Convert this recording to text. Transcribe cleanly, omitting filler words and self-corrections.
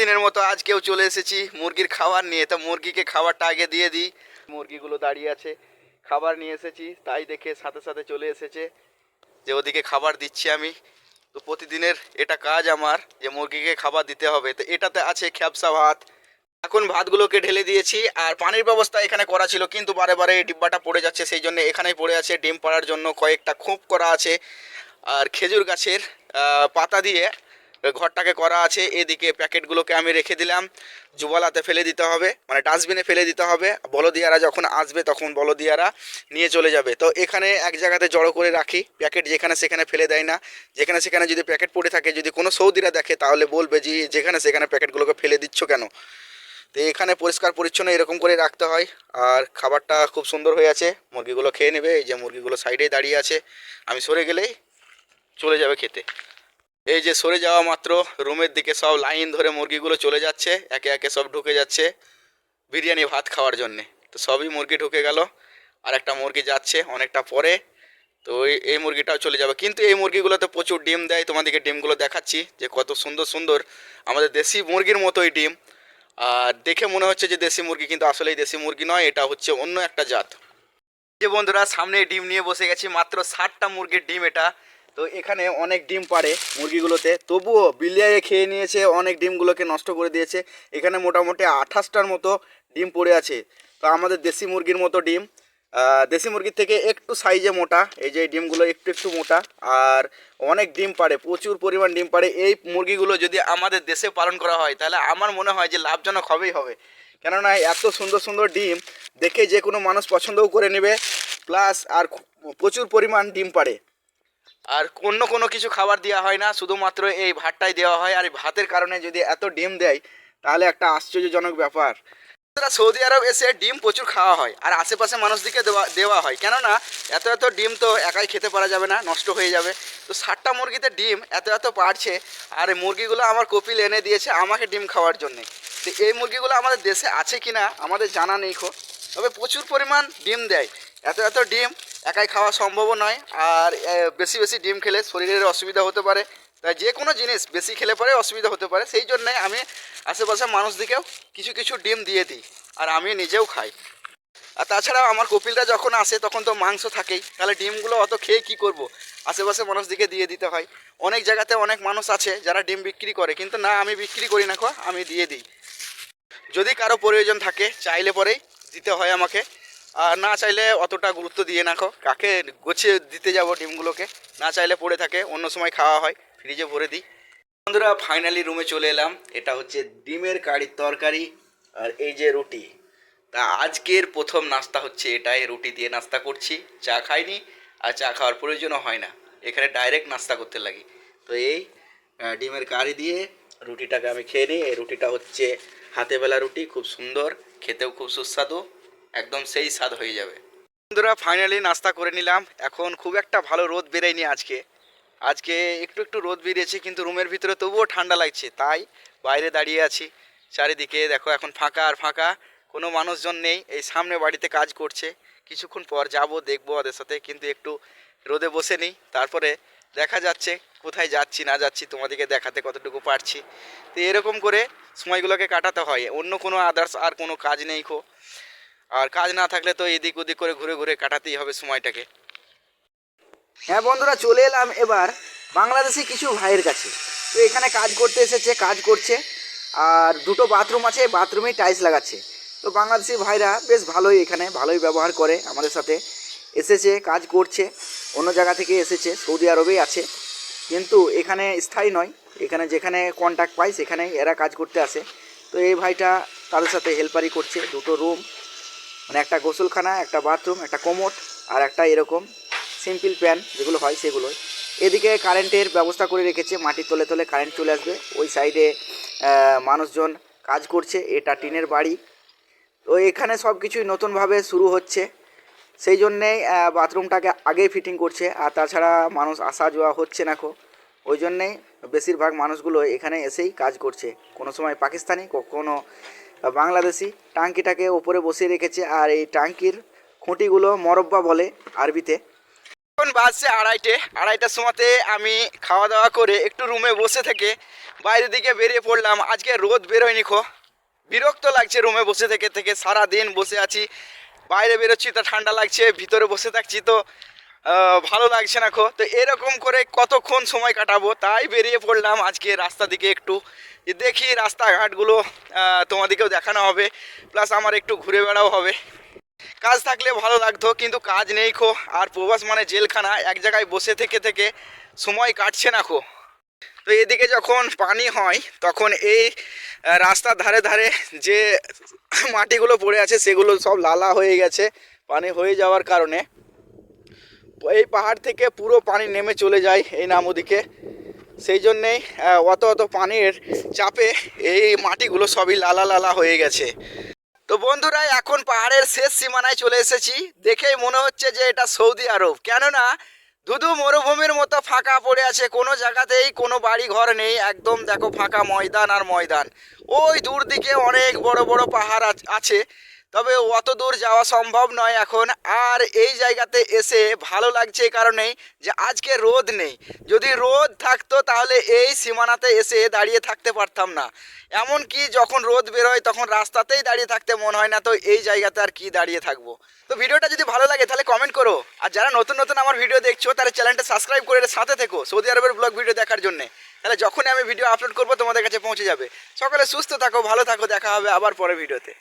প্রতিদিনের মতো আজকেও চলে এসেছি মুরগির খাবার নিয়ে। তো মুরগিকে খাবারটা আগে দিয়ে দিই। মুরগিগুলো দাঁড়িয়ে আছে, খাবার নিয়ে এসেছি, তাই দেখে সাথে সাথে চলে এসেছে যে ওদিকে খাবার দিচ্ছি আমি। তো প্রতিদিনের এটা কাজ আমার, যে মুরগিকে খাবার দিতে হবে। তো এটাতে আছে খ্যাপসা ভাত। এখন ভাতগুলোকে ঢেলে দিয়েছি, আর পানির ব্যবস্থা এখানে করা ছিল, কিন্তু বারে বারে এই ডিব্বাটা পড়ে যাচ্ছে, সেই জন্য এখানেই পড়ে আছে। ডিম পাড়ার জন্য কয়েকটা খোপ করা আছে, আর খেজুর গাছের পাতা দিয়ে ঘরটাকে করা আছে। এদিকে প্যাকেটগুলোকে আমি রেখে দিলাম, জুবালাতে ফেলে দিতে হবে, মানে ডাস্টবিনে ফেলে দিতে হবে। বলদিয়ারা যখন আসবে তখন বলদিয়ারা নিয়ে চলে যাবে। তো এখানে এক জায়গাতে জড়ো করে রাখি, প্যাকেট যেখানে সেখানে ফেলে দেয় না। যেখানে সেখানে যদি প্যাকেট পড়ে থাকে, যদি কোনো সৌদিরা দেখে তাহলে বলবে যে যেখানে সেখানে প্যাকেটগুলোকে ফেলে দিচ্ছ কেন। তো এখানে পরিষ্কার পরিচ্ছন্ন এরকম করে রাখতে হয়। আর খাবারটা খুব সুন্দর হয়ে আছে, মুরগিগুলো খেয়ে নেবে। এই যে মুরগিগুলো সাইডেই দাঁড়িয়ে আছে, আমি সরে গেলেই চলে যাবে খেতে। এই যে সরে যাওয়া মাত্র রুমের দিকে সব লাইন ধরে মুরগিগুলো চলে যাচ্ছে, একে একে সব ঢুকে যাচ্ছে বিরিয়ানি ভাত খাওয়ার জন্যে। তো সবই মুরগি ঢুকে গেল, আর একটা মুরগি যাচ্ছে অনেকটা পরে। তো এই মুরগিটাও চলে যাবে। কিন্তু এই মুরগিগুলোতে প্রচুর ডিম দেয়, তোমাদেরকে ডিমগুলো দেখাচ্ছি যে কত সুন্দর সুন্দর, আমাদের দেশি মুরগির মতোই ডিম। আর দেখে মনে হচ্ছে যে দেশি মুরগি, কিন্তু আসলেই দেশি মুরগি নয়, এটা হচ্ছে অন্য একটা জাত। যে বন্ধুরা সামনে ডিম নিয়ে বসে গেছি, মাত্র 60টা মুরগির ডিম এটা। তো এখানে অনেক ডিম পাড়ে মুরগিগুলোতে, তবুও বিলিয়ে খেয়ে নিয়েছে, অনেক ডিমগুলোকে নষ্ট করে দিয়েছে। এখানে মোটামুটি 28টার মতো ডিম পড়ে আছে। তো আমাদের দেশি মুরগির মতো ডিম, দেশি মুরগির থেকে একটু সাইজে মোটা। এই যে ডিমগুলো একটু একটু মোটা, আর অনেক ডিম পাড়ে, প্রচুর পরিমাণ ডিম পাড়ে। এই মুরগিগুলো যদি আমাদের দেশে পালন করা হয় তাহলে আমার মনে হয় যে লাভজনক হবেই হবে। কেননা এত সুন্দর সুন্দর ডিম দেখে যে কোনো মানুষ পছন্দও করে নেবে, প্লাস আর প্রচুর পরিমাণ ডিম পাড়ে। আর অন্য কোনো কিছু খাবার দেওয়া হয় না, শুধুমাত্র এই ভাতটাই দেওয়া হয়। আর এই ভাতের কারণে যদি এত ডিম দেয় তাহলে একটা আশ্চর্যজনক ব্যাপার। সৌদি আরব এসে ডিম প্রচুর খাওয়া হয়, আর আশেপাশে মানুষদিকে দেওয়া হয়। কেননা এত এত ডিম তো একাই খেতে পারা যাবে না, নষ্ট হয়ে যাবে। তো 60টা মুরগিতে ডিম এত এত পারছে, আর এই মুরগিগুলো আমার কপিল এনে দিয়েছে আমাকে ডিম খাওয়ার জন্যে। তো এই মুরগিগুলো আমাদের দেশে আছে কি না আমাদের জানা নেই তবে প্রচুর পরিমাণ ডিম দেয়। এত এত ডিম একাই খাওয়া সম্ভবও নয়, আর বেশি বেশি ডিম খেলে শরীরের অসুবিধা হতে পারে। তাই যে কোনো জিনিস বেশি খেলে পরে অসুবিধা হতে পারে, সেই জন্যে আমি আশেপাশের মানুষদিকেও কিছু কিছু ডিম দিয়ে দিই, আর আমি নিজেও খাই। আর তাছাড়াও আমার কপিলরা যখন আসে তখন তো মাংস থাকেই, তাহলে ডিমগুলো অত খেয়ে কি করব, আশেপাশে মানুষদিকে দিয়ে দিতে হয়। অনেক জায়গাতে অনেক মানুষ আছে যারা ডিম বিক্রি করে, কিন্তু না, আমি বিক্রি করি না, আমি দিয়ে দিই। যদি কারো প্রয়োজন থাকে চাইলে পরেই দিতে হয় আমাকে, আর না চাইলে অতটা গুরুত্ব দিয়ে না কাকে গোছিয়ে দিতে যাব ডিমগুলোকে। না চাইলে পড়ে থাকে, অন্য সময় খাওয়া হয়, ফ্রিজে ভরে দিই। বন্ধুরা ফাইনালি রুমে চলে এলাম। এটা হচ্ছে ডিমের কারির তরকারি, আর এই যে রুটি। তা আজকের প্রথম নাস্তা হচ্ছে এটাই, রুটি দিয়ে নাস্তা করছি। চা খাইনি, আর চা খাওয়ার প্রয়োজনও হয় না, এখানে ডাইরেক্ট নাস্তা করতে লাগি। তো এই ডিমের কারি দিয়ে রুটিটাকে আমি খেয়ে নিই। এই রুটিটা হচ্ছে হাতে বেলা রুটি, খুব সুন্দর, খেতেও খুব সুস্বাদু, একদম সেই স্বাদ হয়ে যাবে। বন্ধুরা ফাইনালি নাস্তা করে নিলাম। এখন খুব একটা ভালো রোদ বেরোয়নি আজকে, আজকে একটু একটু রোদ বেরিয়েছে, কিন্তু রুমের ভিতরে তবুও ঠান্ডা লাগছে, তাই বাইরে দাঁড়িয়ে আছি। চারিদিকে দেখো এখন ফাঁকা আর ফাঁকা, কোনো মানুষজন নেই। এই সামনে বাড়িতে কাজ করছে, কিছুক্ষণ পর যাব, দেখবো ওদের সাথে, কিন্তু একটু রোদে বসে নিই, তারপরে দেখা যাচ্ছে কোথায় যাচ্ছি না যাচ্ছি, তোমাদেরকে দেখাতে কতটুকু পারছি। তো এরকম করে সময়গুলোকে কাটাতে হয়, অন্য কোনো আদার্স আর কোনো কাজ নেই আর কাজ না থাকলে তো এদিক ওদিক করে ঘুরে ঘুরে কাটাতেই হবে সময়টাকে। হ্যাঁ বন্ধুরা, চলে এলাম এবার বাংলাদেশি কিছু ভাইয়ের কাছে। তো এখানে কাজ করতে এসেছে, কাজ করছে, আর দুটো বাথরুম আছে, বাথরুমেই টাইলস লাগাচ্ছে। তো বাংলাদেশি ভাইরা বেশ ভালোই, এখানে ভালোই ব্যবহার করে আমাদের সাথে। এসেছে, কাজ করছে, অন্য জায়গা থেকে এসেছে, সৌদি আরবেই আছে, কিন্তু এখানে স্থায়ী নয়। এখানে যেখানে কন্ট্যাক্ট পায় সেখানেই এরা কাজ করতে আসে। তো এই ভাইটা তাদের সাথে হেল্পারি করছে। দুটো রুম, মানে একটা গোসলখানা, একটা বাথরুম, একটা কোমোড, আর একটা এরকম সিম্পল প্যান যেগুলো হয় সেগুলোই। এদিকে কারেন্টের ব্যবস্থা করে রেখেছে, মাটির তলে তলে কারেন্ট চলে আসবে। ওই সাইডে মানুষজন কাজ করছে, এটা টিনের বাড়ি। তো এখানে সব কিছুই নতুনভাবে শুরু হচ্ছে, সেই জন্যেই বাথরুমটাকে আগেই ফিটিং করছে। আর তাছাড়া মানুষ আসা যাওয়া হচ্ছে না ওই জন্যেই বেশিরভাগ মানুষগুলো এখানে এসেই কাজ করছে, কোনো সময় পাকিস্তানি, কখনো বাংলাদেশি। টাঙ্কিটাকে ওপরে বসিয়ে রেখেছে, আর এই টাঙ্কির খুঁটিগুলো মরব্বা বলে আরবিতে। এখন বাজছে আড়াইটার সময়তে আমি খাওয়া দাওয়া করে একটু রুমে বসে থেকে বাইরের দিকে বেরিয়ে পড়লাম। আজকে রোদ বেরোয়নি খো, বিরক্ত লাগছে রুমে বসে থেকে থেকে সারা দিন বসে আছি, বাইরে বেরোচ্ছি তো ঠান্ডা লাগছে, ভিতরে বসে থাকছি তো ভালো লাগছে না খো। তো এরকম করে কতক্ষণ সময় কাটাবো, তাই বেরিয়ে পড়লাম আজকে রাস্তা দিকে একটু, যে দেখি রাস্তাঘাটগুলো তোমাদেরকেও দেখানো হবে, প্লাস আমার একটু ঘুরে বেড়াও হবে। কাজ থাকলে ভালো লাগতো, কিন্তু কাজ নেই খো, আর প্রবাস মানে জেলখানা, এক জায়গায় বসে থেকে থেকে সময় কাটছে না খো। তো এদিকে যখন পানি হয় তখন এই রাস্তার ধারে ধারে যে মাটিগুলো পড়ে আছে সেগুলো সব লালা হয়ে গেছে পানি হয়ে যাওয়ার কারণে। এই পাহাড় থেকে পুরো পানি নেমে চলে যায় এই নামদিকে, সেই জন্যেই অত পানির চাপে এই মাটিগুলো সবই লালা লালা হয়ে গেছে। তো বন্ধুরা, এখন পাহাড়ের শেষ সীমানায় চলে এসেছি, দেখেই মনে হচ্ছে যে এটা সৌদি আরব, কেননা ধুধু মরুভূমির মতো ফাঁকা পড়ে আছে, কোনো জায়গাতেই কোনো বাড়ি ঘর নেই, একদম দেখো ফাঁকা ময়দান আর ময়দান। ওই দূর দিকে অনেক বড় বড় পাহাড় আছে, তবে অত দূর যাওয়া সম্ভব নয় এখন। আর এই জায়গাতে এসে ভালো লাগছে এই কারণেই যে আজকে রোদ নেই, যদি রোদ থাকতো তাহলে এই সীমানাতে এসে দাঁড়িয়ে থাকতে পারতাম না। এমনকি যখন রোদ বেরোয় তখন রাস্তাতেই দাঁড়িয়ে থাকতে মন হয় না, তো এই জায়গাতে আর কি দাঁড়িয়ে থাকবো। তো ভিডিওটা যদি ভালো লাগে তাহলে কমেন্ট করো, আর যারা নতুন নতুন আমার ভিডিও দেখছো তাহলে চ্যানেলটা সাবস্ক্রাইব করে সাথে থেকো সৌদি আরবের ব্লগ ভিডিও দেখার জন্য, তাহলে যখনই আমি ভিডিও আপলোড করবো তোমাদের কাছে পৌঁছে যাবে। সকলে সুস্থ থাকো, ভালো থাকো, দেখা হবে আবার পরে ভিডিওতে।